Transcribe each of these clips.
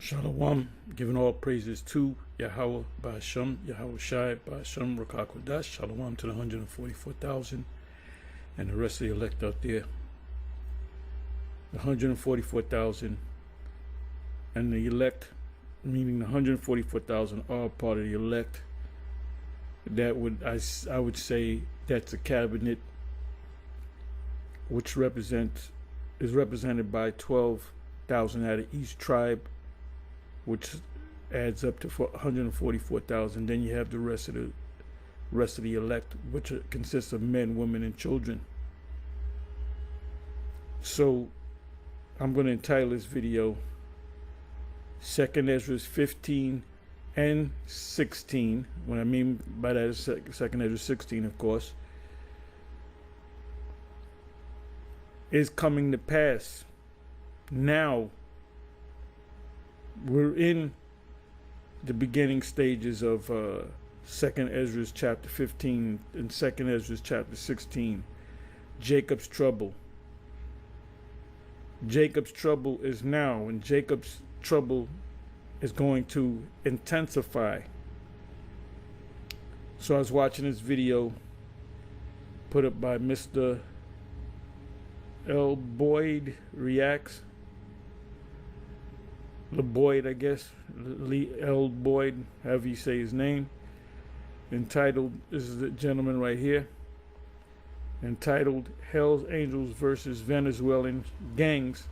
Shalom, giving all praises to Yahweh Ba'Hashem, Yahweh Shai Ba'Hashem, Rakakwadash. Shalom to the 144,000 and the rest of the elect out there. The 144,000 and the elect, meaning the 144,000 are part of the elect. That would, I would say, that's a cabinet which is represented by 12,000 out of each tribe, which adds up to 144,000. Then you have the rest of the elect, which consists of men, women, and children. So I'm going to entitle this video 2nd Ezra 15 and 16. What I mean by that is 2nd Ezra 16, of course, is coming to pass. Now we're in the beginning stages of 2nd Ezra chapter 15 and 2nd Ezra chapter 16. Jacob's trouble. Jacob's trouble is now, and Jacob's trouble is going to intensify. So I was watching this video put up by Mr. L. Boyd Reacts. LeBoyd, I guess, L. Boyd, however you say his name, entitled, this is the gentleman right here, entitled Hell's Angels versus Venezuelan Gangs.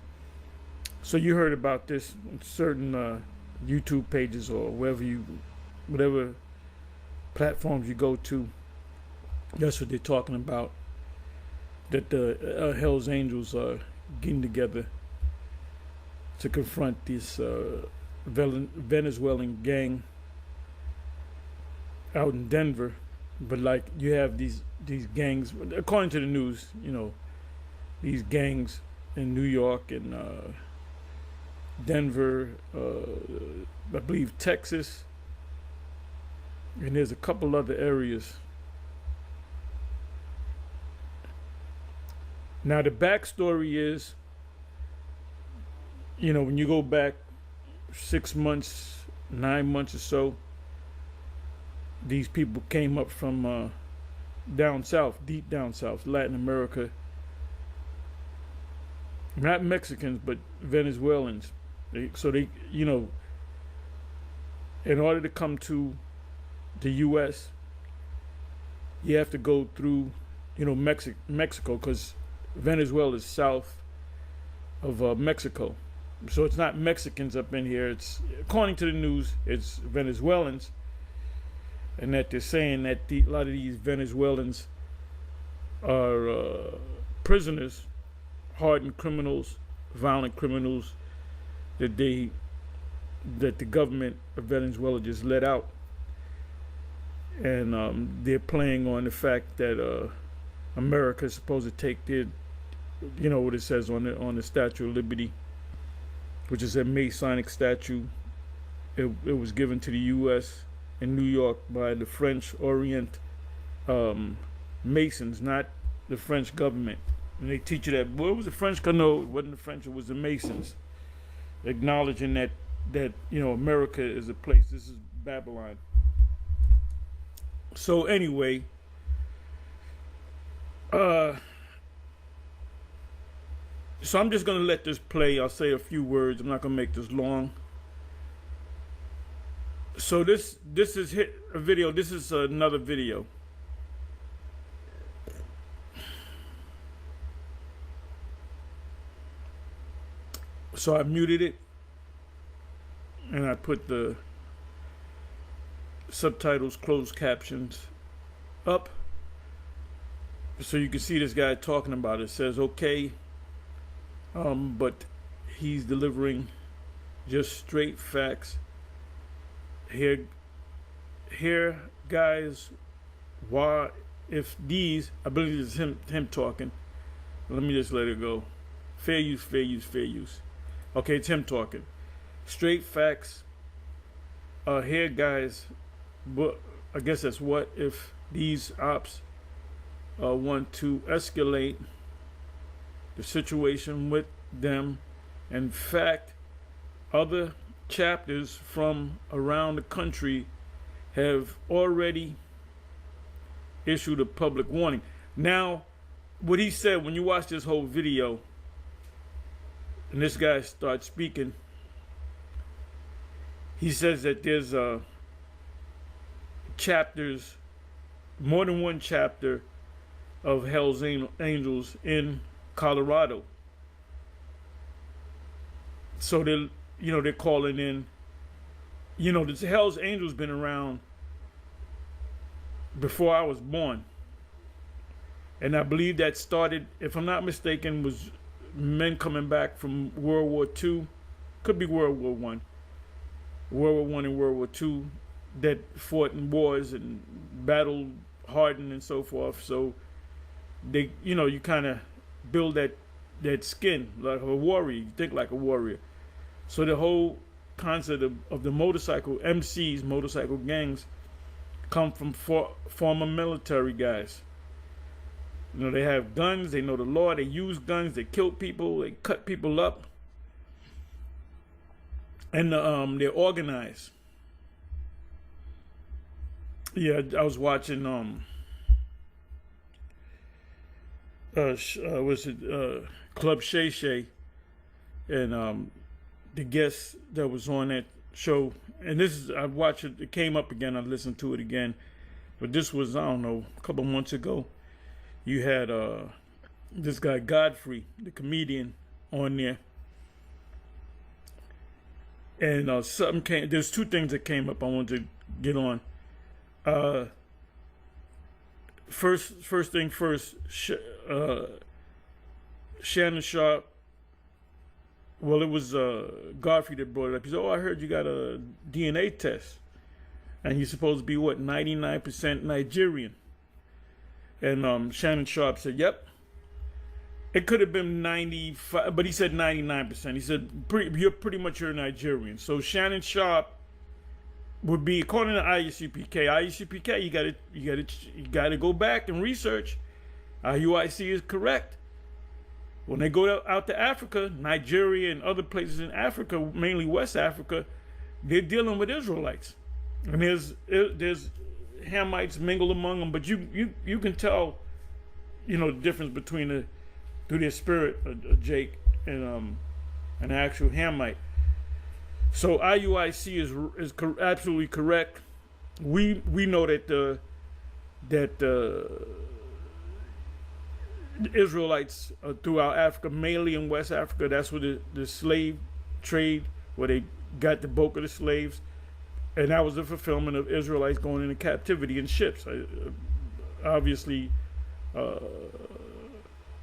So you heard about this on certain YouTube pages or whatever platforms you go to. That's what they're talking about, that the Hell's Angels are getting together to confront this Venezuelan gang out in Denver. But like, you have these gangs, according to the news, you know, these gangs in New York and Denver, I believe Texas, and there's a couple other areas. Now the backstory is, you know, when you go back 6 months, 9 months or so, these people came up from down south, deep down south, Latin America. Not Mexicans, but Venezuelans. So they, you know, in order to come to the U.S., you have to go through, you know, Mexico, because Venezuela is south of Mexico. So it's not Mexicans up in here. It's, according to the news, it's Venezuelans, and that they're saying that a lot of these Venezuelans are prisoners, hardened criminals, violent criminals that the government of Venezuela just let out, and they're playing on the fact that America is supposed to take their, you know what it says on the Statue of Liberty, which is a Masonic statue. It was given to the U.S. in New York by the French Orient Masons, not the French government. And they teach you that, well, it was the French, no, it wasn't the French, it was the Masons, acknowledging that you know, America is a place. This is Babylon. So anyway, so I'm just going to let this play. I'll say a few words. I'm not going to make this long. So this is a video. This is another video. So I muted it, and I put the subtitles, closed captions up, so you can see this guy talking about it. It says, okay, but he's delivering just straight facts. Here, guys, why, if these, I believe it's him talking. Let me just let it go. Fair use, fair use, fair use. Okay, it's him talking. Straight facts. Here, guys, but I guess that's what if these ops want to escalate the situation with them. In fact, other chapters from around the country have already issued a public warning. Now, what he said, when you watch this whole video, and this guy starts speaking, he says that there's chapters, more than one chapter of Hell's Angels in Colorado. So they're calling in, the Hell's Angels been around before I was born. And I believe that started, if I'm not mistaken, was men coming back from World War II. Could be World War I. World War I and World War II that fought in wars and battled hardened and so forth. So they, you kind of build that skin like a warrior. You think like a warrior. So the whole concept of the motorcycle MCs, motorcycle gangs, come from former military guys. They have guns. They know the law. They use guns. They kill people. They cut people up. And they're organized. Yeah, I was watching Club Shay Shay, and the guest that was on that show, and I watched it. It came up again. I listened to it again, but this was, I don't know, a couple months ago. You had this guy Godfrey, the comedian, on there, and there's two things that came up I wanted to get on. First thing first, Shannon Sharp. Well, it was Godfrey that brought it up. He said, "Oh, I heard you got a DNA test, and you're supposed to be 99% Nigerian." And Shannon Sharp said, "Yep, it could have been 95, but he said 99%. He said you're pretty much you're Nigerian." So Shannon Sharp would be, according to IUCPK. IUCPK, you got to go back and research. IUIC is correct. When they go out to Africa, Nigeria and other places in Africa, mainly West Africa, they're dealing with Israelites, and there's Hamites mingle among them. But you can tell, the difference between through their spirit, Jake, and an actual Hamite. So IUIC is absolutely correct. We know that the Israelites throughout Africa, mainly in West Africa, that's where the slave trade, where they got the bulk of the slaves, and that was the fulfillment of Israelites going into captivity in ships. Obviously,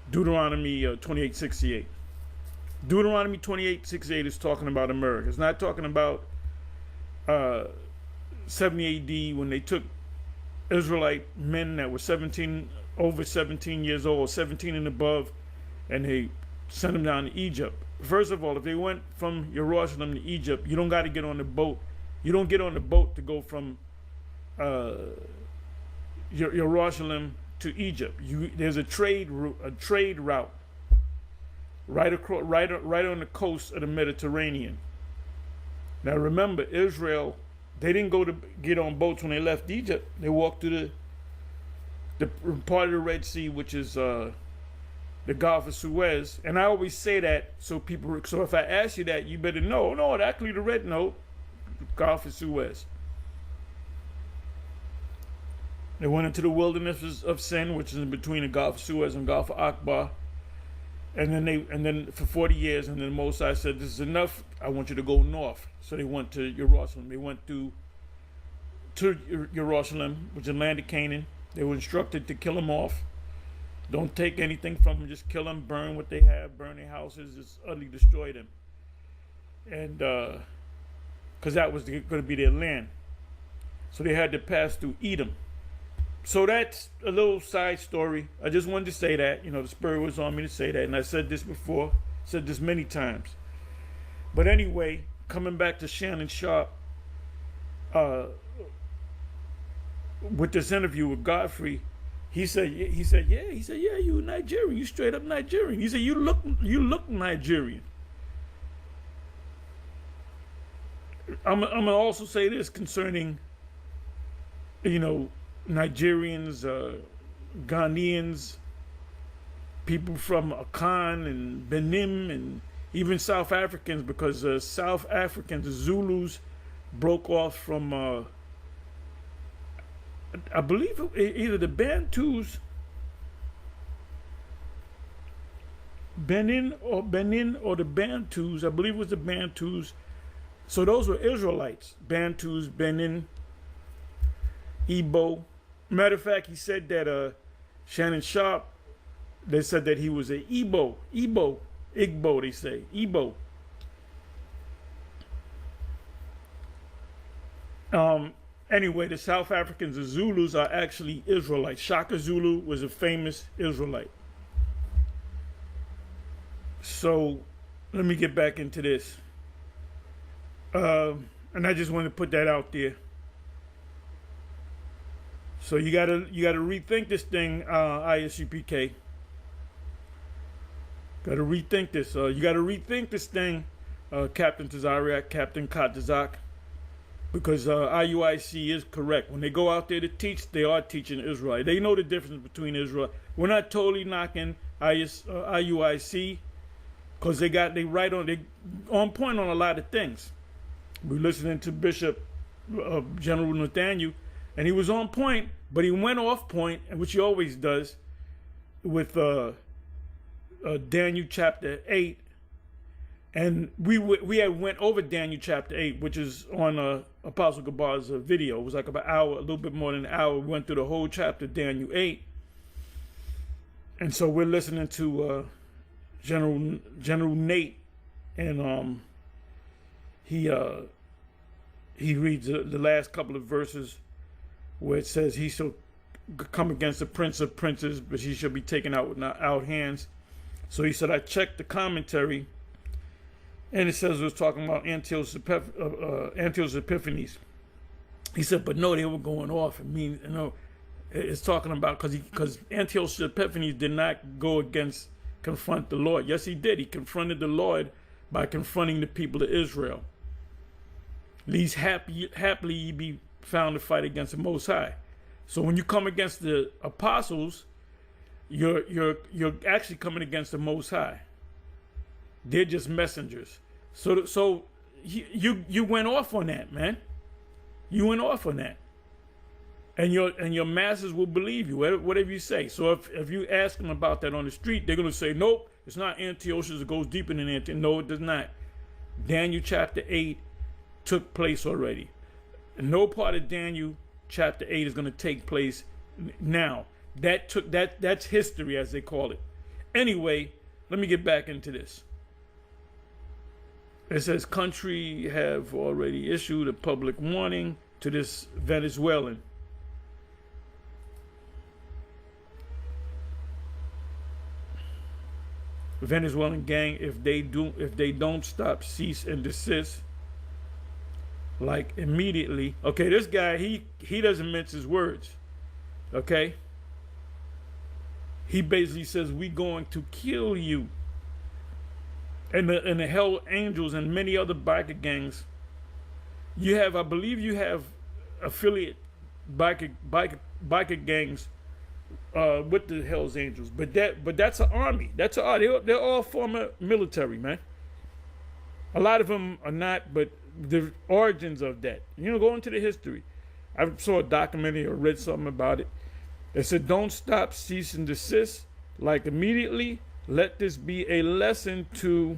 Deuteronomy 28:68. Deuteronomy 28:68 is talking about America. It's not talking about 70 AD when they took Israelite men that were over 17 years old, 17 and above, and they sent them down to Egypt. First of all, if they went from Jerusalem to Egypt, you don't got to get on the boat. You don't get on the boat to go from Jerusalem to Egypt. There's a trade route right across, right on the coast of the Mediterranean. Now remember, Israel, they didn't go to get on boats when they left Egypt. They walked through the part of the Red Sea, which is the Gulf of Suez. And I always say that so if I ask you that, you better know. No, actually the Gulf of Suez. They went into the wilderness of Sin, which is in between the Gulf of Suez and Gulf of Akbar. And then for 40 years, and then Moses said, "This is enough. I want you to go north." So they went to Jerusalem. They went to Jerusalem, which is land of Canaan. They were instructed to kill them off. Don't take anything from them. Just kill them, burn what they have, burn their houses, just utterly destroy them. And because that was going to be their land. So they had to pass through Edom. So that's a little side story. I just wanted to say that. The Spirit was on me to say that. And I said this before, said this many times. But anyway, coming back to Shannon Sharp, with this interview with Godfrey, he said, yeah, you Nigerian, you straight up Nigerian. He said, you look Nigerian. I'm gonna also say this concerning, you know, Nigerians, Ghanaians, people from Akan and Benin, and even South Africans, because South Africans, the Zulus, broke off from, I believe, either the Bantus, Benin or the Bantus. I believe it was the Bantus. So those were Israelites. Bantus, Benin, Igbo. Matter of fact, he said that Shannon Sharp, they said that he was a Igbo, they say, Igbo. Anyway, the South Africans, the Zulus, are actually Israelites. Shaka Zulu was a famous Israelite. So let me get back into this. And I just want to put that out there. So you gotta rethink this thing, ISUPK. Gotta rethink this. You gotta rethink this thing, Captain Tazariak, Captain Katazak, because IUIC is correct. When they go out there to teach, they are teaching Israel. They know the difference between Israel. We're not totally knocking IUIC, because they on point on a lot of things. We're listening to Bishop General Nathaniel, and he was on point, but he went off point, which he always does, with Daniel chapter 8. And we had went over Daniel chapter 8, which is on Apostle Gabar's video. It was like about an hour, a little bit more than an hour. We went through the whole chapter, Daniel 8. And so we're listening to General Nate, and he reads the last couple of verses where it says he shall come against the prince of princes, but he shall be taken out with out hands. So he said, I checked the commentary, and it says it was talking about Antiochus Epiphanes. He said, but no, they were going off. I mean, it's talking about because Antiochus Epiphanes did not go confront the Lord. Yes, he did. He confronted the Lord by confronting the people of Israel. Least happily ye be found to fight against the Most High. So when you come against the apostles, you're actually coming against the Most High. They're just messengers. So you went off on that, man. You went off on that, and your masses will believe you, whatever you say. So if you ask them about that on the street, they're gonna say, nope, it's not Antiochus. It goes deeper than Antiochus. No, it does not. Daniel chapter 8 took place already. And no part of Daniel chapter 8 is going to take place now. That's history, as they call it. Anyway, let me get back into this. It says country have already issued a public warning to this Venezuelan. Venezuelan gang, if they don't stop, cease and desist, like immediately. Okay, this guy, he doesn't mince his words. Okay, he basically says, we going to kill you. And the Hell Angels and many other biker gangs, I believe you have affiliate biker gangs with the Hell's Angels, but that's an army. They're all former military, man. A lot of them are not, but the origins of that, go into the history. I saw a documentary or read something about it. It said, don't stop, cease and desist, like immediately. Let this be a lesson to,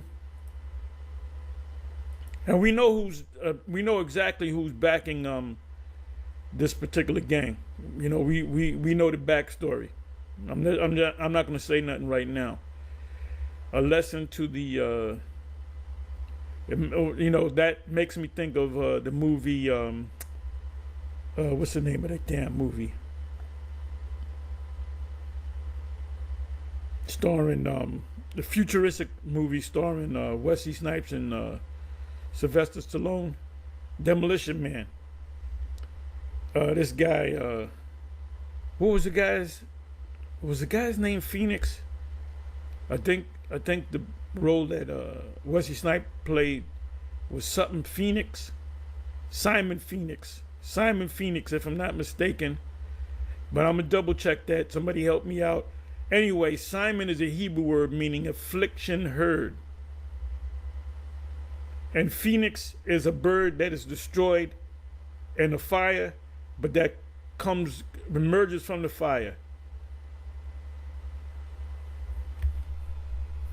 and we know exactly who's backing this particular gang. We know the backstory. I'm not going to say nothing right now. A lesson to the, that makes me think of the movie. What's the name of that damn movie? Starring the futuristic movie starring Wesley Snipes and Sylvester Stallone, Demolition Man. This guy, what was the guy's? Was the guy's name Phoenix? I think the role that Wesley Snipes played was something Phoenix. Simon Phoenix. Simon Phoenix, if I'm not mistaken. But I'm going to double check that. Somebody help me out. Anyway, Simon is a Hebrew word meaning affliction heard. And Phoenix is a bird that is destroyed in a fire, but that emerges from the fire.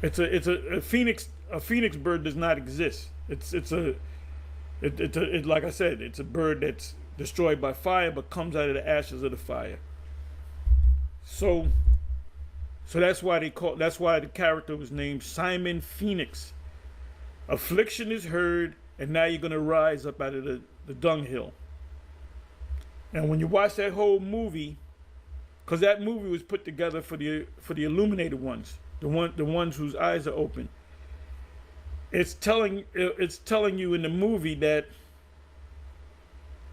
It's a phoenix. A phoenix bird does not exist. It's like I said, it's a bird that's destroyed by fire, but comes out of the ashes of the fire. So that's why the character was named Simon Phoenix. Affliction is heard, and now you're gonna rise up out of the dunghill. And when you watch that whole movie, because that movie was put together for the illuminated ones, the ones whose eyes are open. It's telling you in the movie that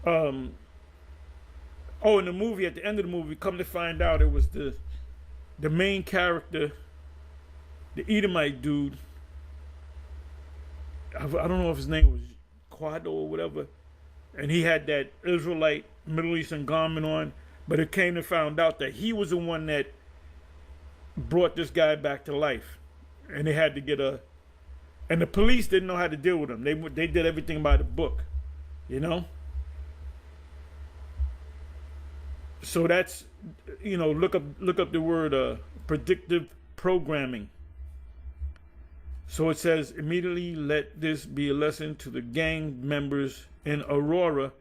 in the movie, at the end of the movie, come to find out it was the main character, the Edomite dude. I don't know if his name was Quado or whatever, and he had that Israelite Middle Eastern garment on, but it came to find out that he was the one that brought this guy back to life, and they had to get and the police didn't know how to deal with him. They did everything by the book, you know. So that's, look up the word predictive programming. So it says, immediately let this be a lesson to the gang members in Aurora.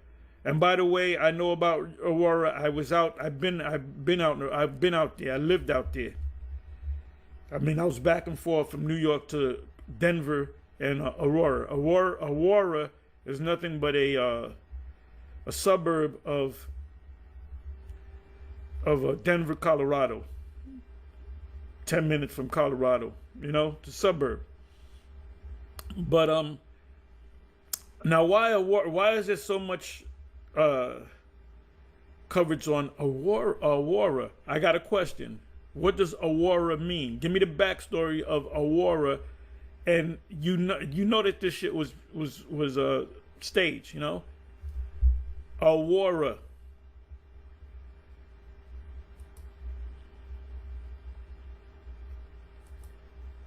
And by the way, I know about Aurora. I've been out there. I lived out there. I mean, I was back and forth from New York to Denver and Aurora. Aurora is nothing but a suburb of Denver, Colorado. 10 minutes from Colorado. It's a suburb. But now why is there so much coverage on Aurora? I got a question. What does Aurora mean? Give me the backstory of Aurora, and you know that this shit was staged. Aurora.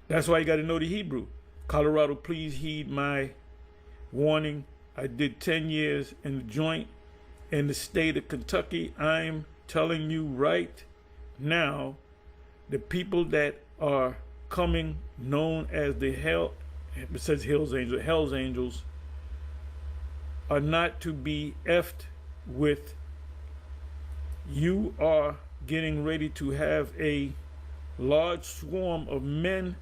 That's why you got to know the Hebrew. Colorado, please heed my warning. I did 10 years in the joint in the state of Kentucky. I'm telling you right now, the people that are coming, known as it says Hell's Angels, are not to be effed with. You are getting ready to have a large swarm of men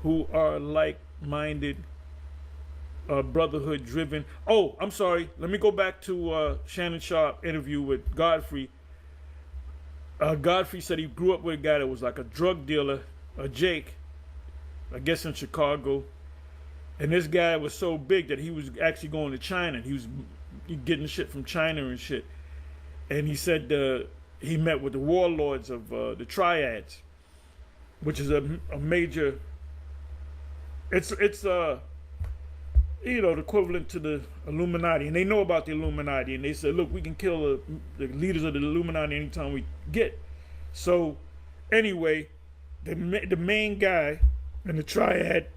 who are like-minded, brotherhood driven. Oh, I'm sorry. Let me go back to Shannon Sharp interview with Godfrey. Godfrey said he grew up with a guy that was like a drug dealer, Jake, I guess in Chicago. And this guy was so big that he was actually going to China. He was getting shit from China and shit. And he said he met with the warlords of the Triads, which is a major. It's the equivalent to the Illuminati, and they know about the Illuminati, and they said, look, we can kill the leaders of the Illuminati anytime we get. So anyway, the main guy in the Triad,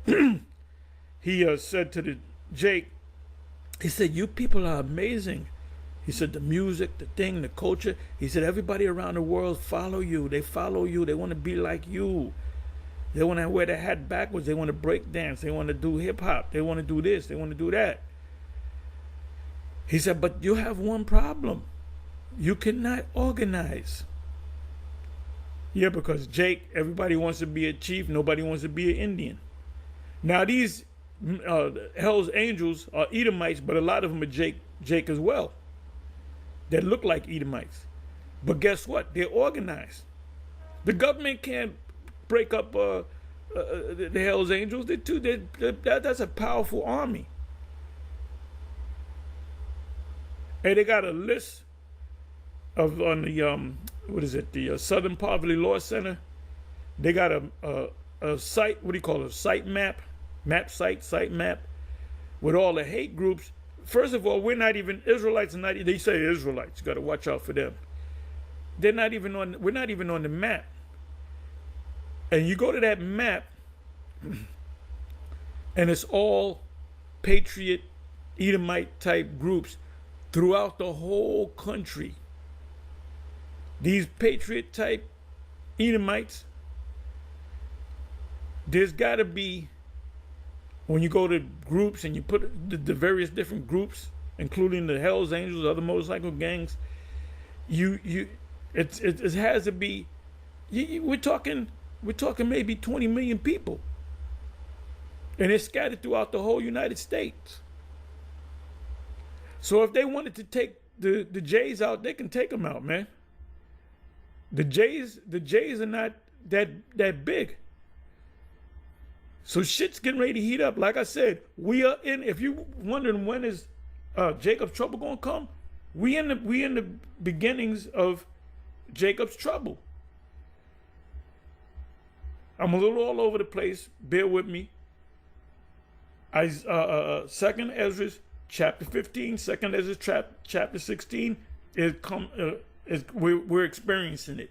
he said to the Jake, he said, you people are amazing. He said, the music, the thing, the culture. He said, everybody around the world follow you. They follow you. They want to be like you. They want to wear their hat backwards. They want to break dance. They want to do hip hop. They want to do this. They want to do that. He said, but you have one problem. You cannot organize. Yeah, because Jake, everybody wants to be a chief. Nobody wants to be an Indian. Now these Hell's Angels are Edomites, but a lot of them are Jake as well. That look like Edomites. But guess what? They're organized. The government can't break up the Hell's Angels. That's a powerful army. And they got a list of on the the Southern Poverty Law Center. They got a site. What do you call it? A site map with all the hate groups. First of all, we're not even Israelites. Are not they say Israelites? You got to watch out for them. They're not even on. We're not even on the map. And you go to that map, and it's all patriot, Edomite type groups throughout the whole country. These patriot type Edomites, there's got to be, when you go to groups and you put the various different groups, including the Hells Angels, other motorcycle gangs, it has to be. We're talking maybe 20 million people, and it's scattered throughout the whole United States. So if they wanted to take the Jays out, they can take them out, man. The Jays are not that big. So shit's getting ready to heat up. Like I said, we are in. If you wondering when is Jacob's trouble gonna come, we in the beginnings of Jacob's trouble. I'm a little all over the place. Bear with me. Second Ezra chapter 15, Second Ezra chapter 16 we're experiencing it.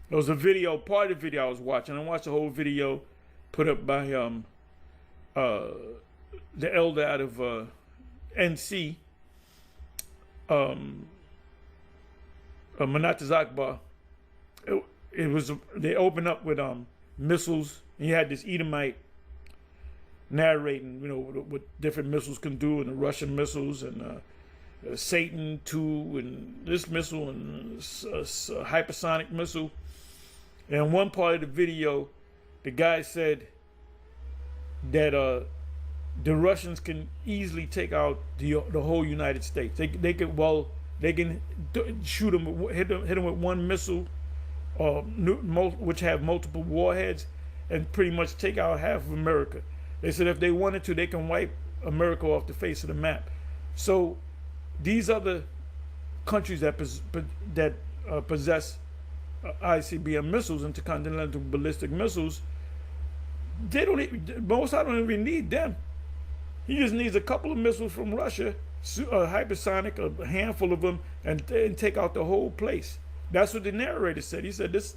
There was a video, part of the video I was watching. I watched the whole video put up by the elder out of NC, Manatas Akbar. It was, they opened up with missiles, and you had this Edomite narrating, what different missiles can do, and the Russian missiles, and Satan 2, and this missile, and a hypersonic missile. And in one part of the video, the guy said that the Russians can easily take out the whole United States. They can shoot them, hit them with one missile, which have multiple warheads, and pretty much take out half of America. They said if they wanted to, they can wipe America off the face of the map. So these other countries that possess ICBM missiles, intercontinental ballistic missiles, Mossad don't even need them. He just needs a couple of missiles from Russia, hypersonic, a handful of them, and take out the whole place. That's what the narrator said. He said this.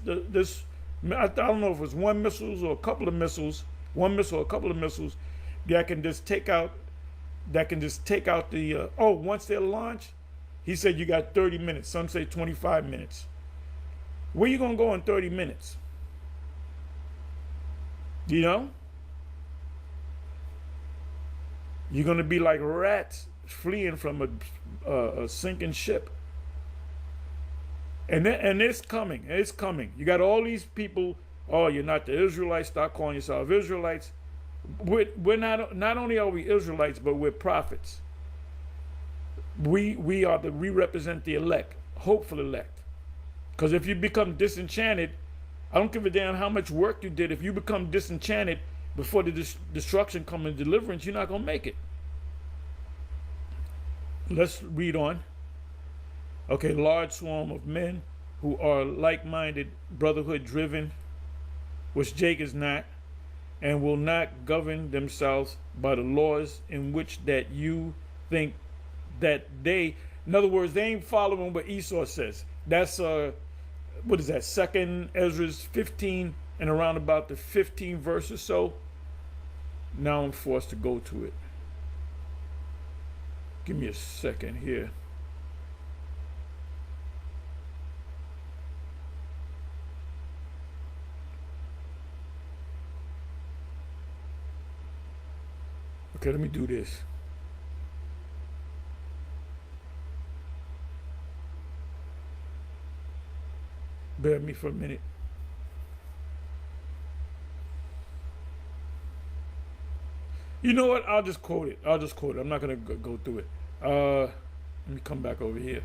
I don't know if it was one missile or a couple of missiles, one missile or a couple of missiles that can just take out. The. Once they're launched, he said you got 30 minutes. Some say 25 minutes. Where you gonna go in 30 minutes? You're gonna be like rats fleeing from a sinking ship. And it's coming. It's coming. You got all these people. Oh, you're not the Israelites. Stop calling yourself Israelites. We're not only are we Israelites, but we're prophets. We represent the elect, hopeful elect. Because if you become disenchanted, I don't give a damn how much work you did. If you become disenchanted before the destruction comes and deliverance, you're not gonna make it. Let's read on. Okay, large swarm of men who are like-minded, brotherhood-driven, which Jake is not, and will not govern themselves by the laws in which that you think that they. In other words, they ain't following what Esau says. That's what is that? Second Ezra 15, and around about the 15th verse or so. Now I'm forced to go to it. Give me a second here. Okay, let me do this. Bear with me for a minute. You know what? I'll just quote it. I'm not going to go through it. Let me come back over here.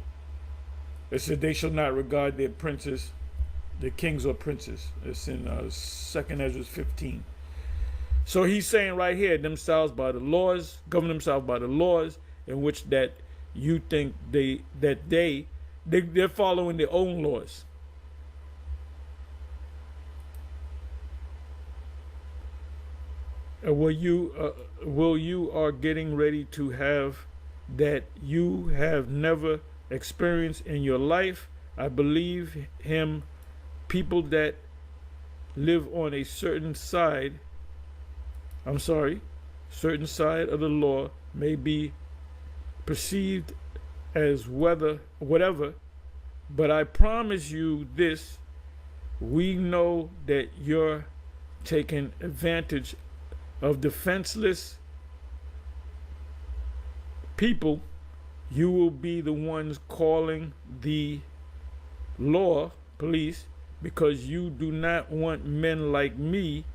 It said, they shall not regard their princes, their kings or princes. It's in 2nd Ezra 15. So he's saying right here, themselves by the laws, govern themselves by the laws in which that you think they're following their own laws. Will you are getting ready to have that you have never experienced in your life. I believe him. People that live on a certain side, certain side of the law may be perceived as whatever, but I promise you this, we know that you're taking advantage of defenseless people. You will be the ones calling the law, police, because you do not want men like me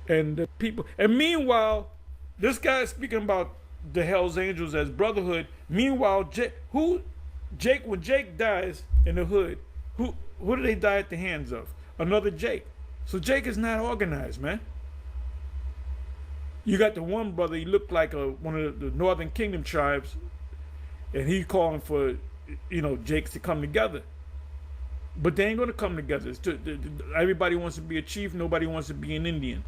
and the people. And meanwhile, this guy is speaking about the Hells Angels as brotherhood. Meanwhile, when Jake dies in the hood, who do they die at the hands of? Another Jake. So Jake is not organized, man. You got the one brother, he looked like one of the Northern Kingdom tribes, and he calling for, Jakes to come together. But they ain't gonna come together. Everybody wants to be a chief. Nobody wants to be an Indian.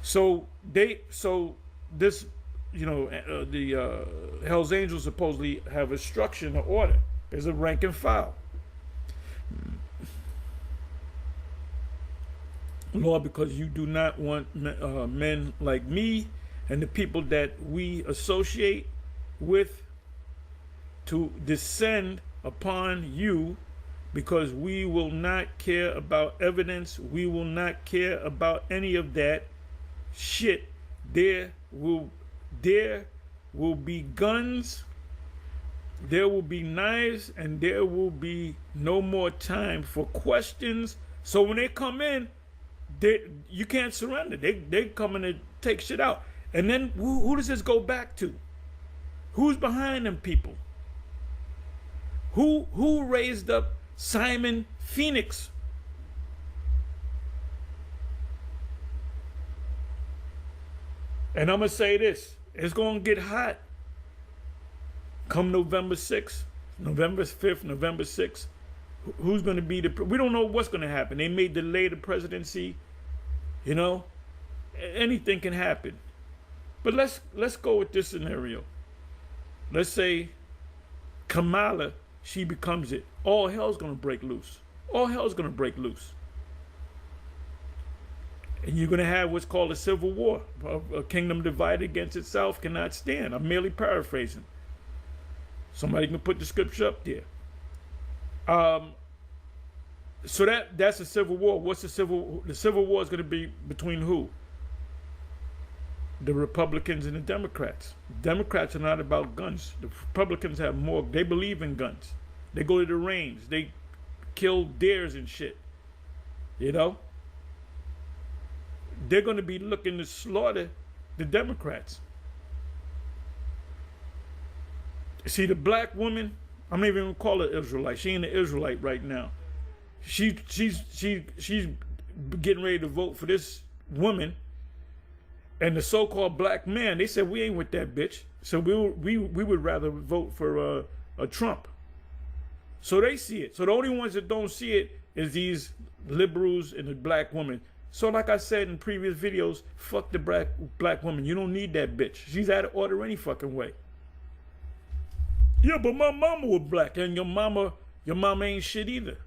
So the Hells Angels supposedly have a structure and an order. There's a rank and file. Lord, because you do not want men like me and the people that we associate with to descend upon you, because we will not care about evidence. We will not care about any of that shit. There will be guns, there will be knives, and there will be no more time for questions. So when they come in, you can't surrender. They coming to take shit out. And then who does this go back to? Who's behind them people? Who raised up Simon Phoenix? And I'm gonna say this: it's gonna get hot come November 6th, November 5th, November 6th. Who's gonna be we don't know what's gonna happen. They may delay the presidency. Anything can happen. But let's go with this scenario. Let's say Kamala, she becomes it. All hell's gonna break loose. All hell's gonna break loose. And you're gonna have what's called a civil war. A kingdom divided against itself cannot stand. I'm merely paraphrasing. Somebody can put the scripture up there. So that's a civil war. What's the civil war is going to be between who? The Republicans and the Democrats. Democrats are not about guns. The Republicans have more. They believe in guns. They go to the range. They kill deers and shit. They're going to be looking to slaughter the Democrats. See, the black woman, I'm not even going to call her Israelite. She ain't an Israelite right now. She's getting ready to vote for this woman, and the so-called black man, they said we ain't with that bitch. So we would rather vote for a Trump. So they see it. So the only ones that don't see it is these liberals and the black woman. So like I said in previous videos, fuck the black woman. You don't need that bitch. She's out of order any fucking way. Yeah, but my mama was black, and your mama ain't shit either.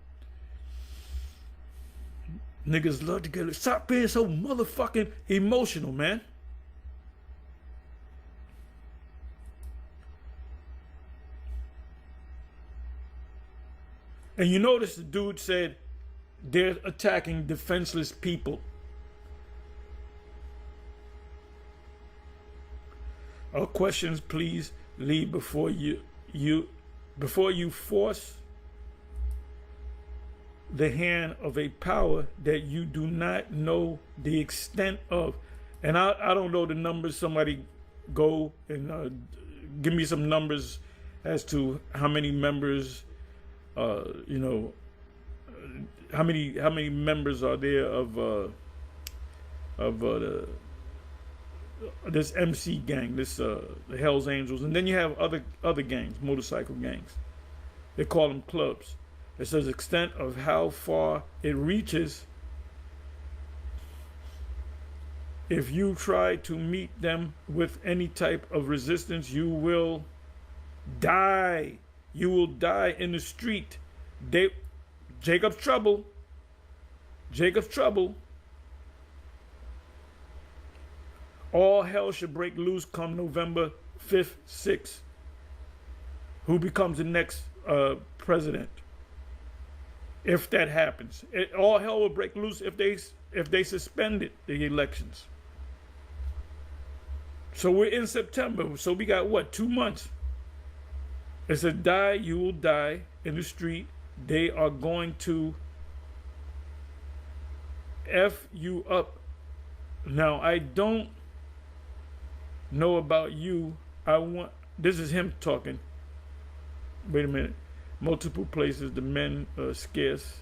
Niggas love to get it. Stop being so motherfucking emotional, man. And you notice the dude said they're attacking defenseless people. All questions, please leave before you force the hand of a power that you do not know the extent of. And I don't know the numbers. Somebody go and give me some numbers as to how many members, how many members are there of this MC gang, the Hells Angels, and then you have other gangs, motorcycle gangs. They call them clubs. It says extent of how far it reaches. If you try to meet them with any type of resistance, you will die. You will die in the street. Jacob's trouble. Jacob's trouble. All hell should break loose come November 5th, 6th. Who becomes the next president? If that happens, all hell will break loose if they suspended the elections. So we're in September. So we got what, 2 months? It says, die, you will die in the street. They are going to F you up. Now, I don't know about you. This is him talking. Wait a minute. Multiple places the men scarce.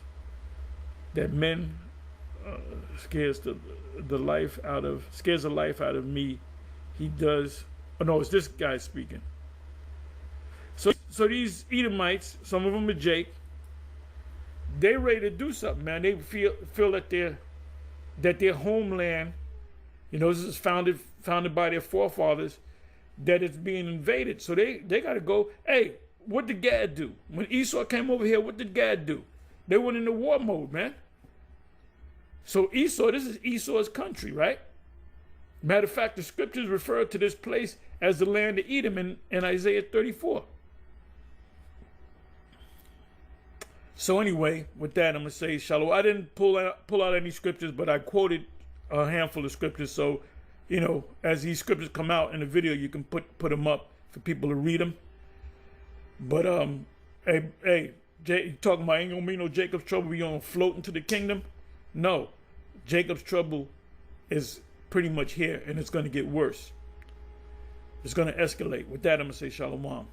That men scares the life out of me. He does. Oh no, it's this guy speaking. So these Edomites, some of them are Jake. They ready to do something, man. They feel that their homeland, this is founded by their forefathers, that it's being invaded. So they got to go. Hey, what did Gad do? When Esau came over here, what did Gad do? They went into war mode, man. So Esau, this is Esau's country, right? Matter of fact, the scriptures refer to this place as the land of Edom in Isaiah 34. So anyway, with that, I'm going to say shalom. I didn't pull out any scriptures, but I quoted a handful of scriptures. So, as these scriptures come out in the video, you can put them up for people to read them. But, hey, you talking about ain't going to be no Jacob's trouble. We going to float into the kingdom? No. Jacob's trouble is pretty much here, and it's going to get worse. It's going to escalate. With that, I'm going to say shalom.